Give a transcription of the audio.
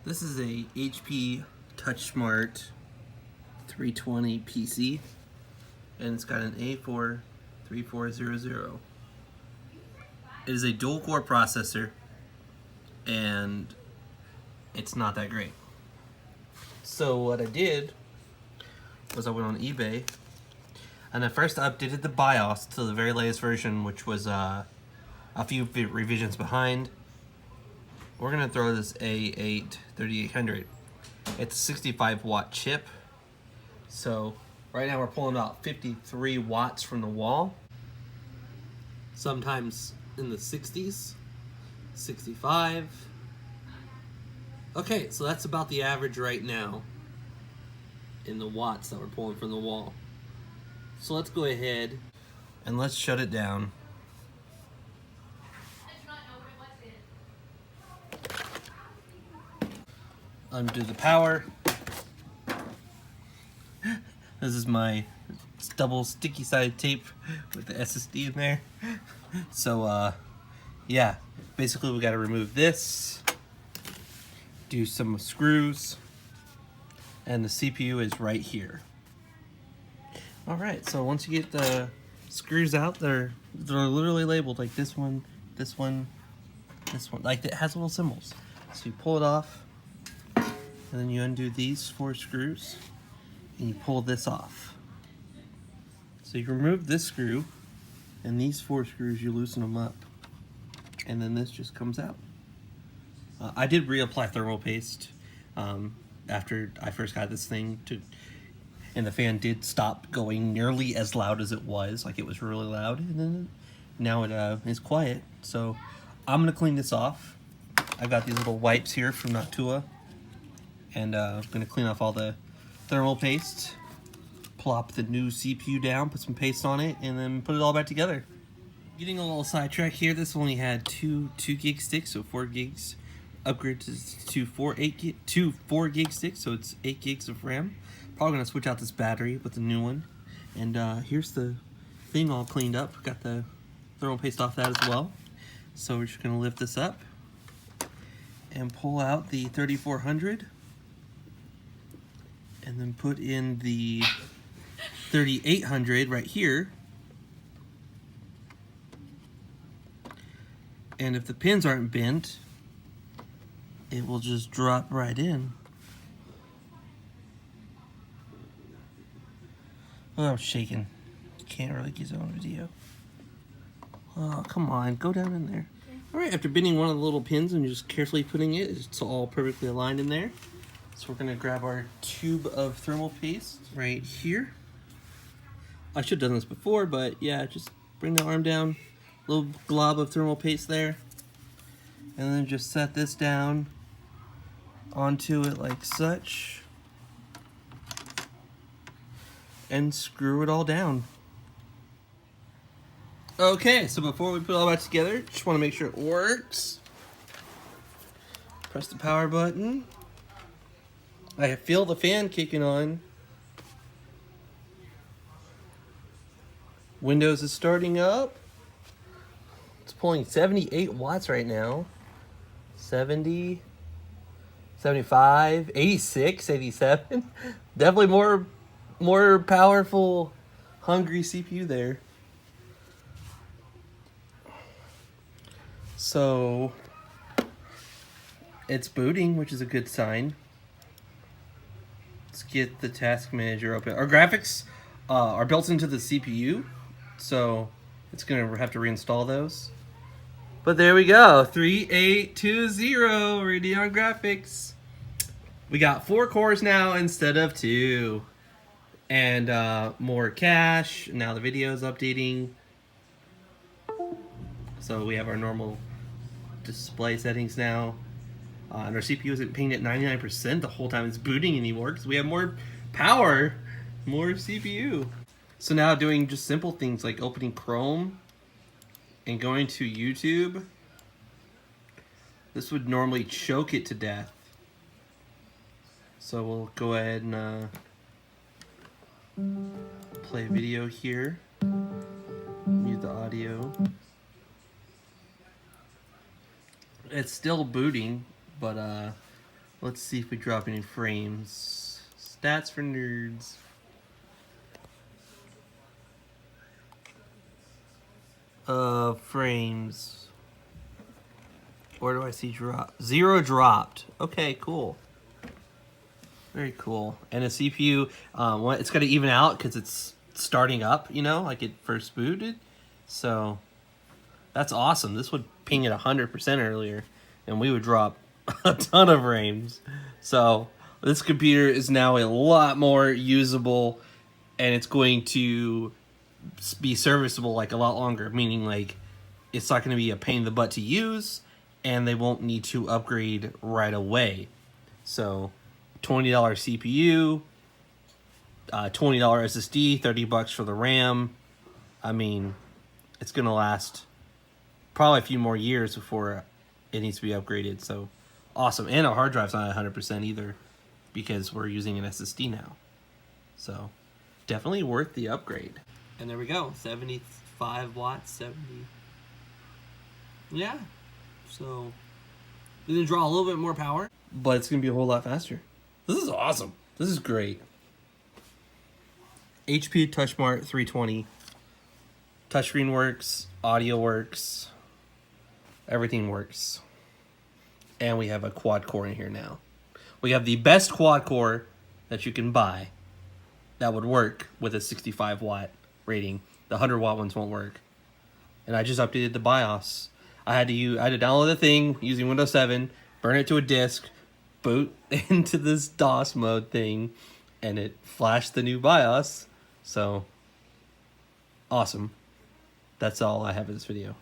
This is a HP TouchSmart 320 PC, and it's got an A4-3400. It is a dual-core processor, and it's not that great. So what I did was I went on eBay, and I first updated the BIOS to the very latest version, which was a few revisions behind. We're gonna throw this A8 3800. It's a 65 watt chip. So right now we're pulling about 53 watts from the wall. Sometimes in the 60s, 65. Okay, so that's about the average right now in the watts that we're pulling from the wall. So let's go ahead and let's shut it down. Undo the power. This is my double sticky side tape with the SSD in there. So yeah, basically we got to remove this, do some screws, and the CPU is right here. All right, so once you get the screws out, they're literally labeled like this one, this one, this one. Like it has little symbols. So you pull it off, and then you undo these 4 screws, and you pull this off. So you remove this screw, and these 4 screws, you loosen them up, and then this just comes out. I did reapply thermal paste after I first got this thing, and the fan did stop going nearly as loud as it was. Like it was really loud, and then now it is quiet. So I'm gonna clean this off. I've got these little wipes here from Noctua, and I'm gonna clean off all the thermal paste, plop the new CPU down, put some paste on it, and then put it all back together. Getting a little sidetracked here, this only had two 2 gig sticks, so 4 gigs. Upgrade to 4 gig sticks, so it's 8 gigs of RAM. Probably gonna switch out this battery with the new one. And here's the thing all cleaned up. Got the thermal paste off that as well. So we're just gonna lift this up and pull out the 3400, and then put in the 3800 right here. And if the pins aren't bent, it will just drop right in. Oh, I'm shaking. Can't really get it on video. Oh, come on, go down in there. Okay. All right, after bending one of the little pins and just carefully putting it, it's all perfectly aligned in there. So we're gonna grab our tube of thermal paste right here. I should have done this before, but yeah, just bring the arm down, little glob of thermal paste there, and then just set this down onto it like such, and screw it all down. Okay, so before we put it all back together, just want to make sure it works. Press the power button. I feel the fan kicking on. Windows is starting up. It's pulling 78 watts right now. 70, 75, 86, 87. Definitely more powerful, hungry CPU there. So it's booting, which is a good sign. Let's get the task manager open. Our graphics are built into the CPU, so it's gonna have to reinstall those. But there we go, 3820 Radeon graphics. We got 4 cores now instead of 2. And more cache. Now the video is updating. So we have our normal display settings now. And our CPU isn't pinged at 99% the whole time it's booting anymore because we have more power, more CPU. So now doing just simple things like opening Chrome and going to YouTube. This would normally choke it to death. So we'll go ahead and play video here. Mute the audio. It's still booting, but Let's see if we drop any frames. Stats for nerds. Frames. Where do I see drop? 0 dropped. Okay, cool. Very cool. And a CPU, it's got to even out because it's starting up, you know, like it first booted. So that's awesome. This would ping at 100% earlier, and we would drop a ton of frames. So this computer is now a lot more usable, and it's going to be serviceable like a lot longer, meaning like it's not going to be a pain in the butt to use, and they won't need to upgrade right away. So $20 CPU, $20 SSD, $30 for the RAM. I mean, it's gonna last probably a few more years before it needs to be upgraded. So awesome. And our hard drive's not 100% either, because we're using an SSD now. So definitely worth the upgrade. And there we go, 75 watts, 70. Yeah, so it's gonna draw a little bit more power, but it's gonna be a whole lot faster. This is awesome. This is great. HP TouchSmart 320. Touchscreen works, audio works, everything works. And we have a quad core in here now. We have the best quad core that you can buy that would work with a 65 watt rating. The 100 watt ones won't work. And I just updated the BIOS. I had to download the thing using Windows 7, burn it to a disk, boot into this DOS mode thing, and it flashed the new BIOS. So awesome. That's all I have in this video.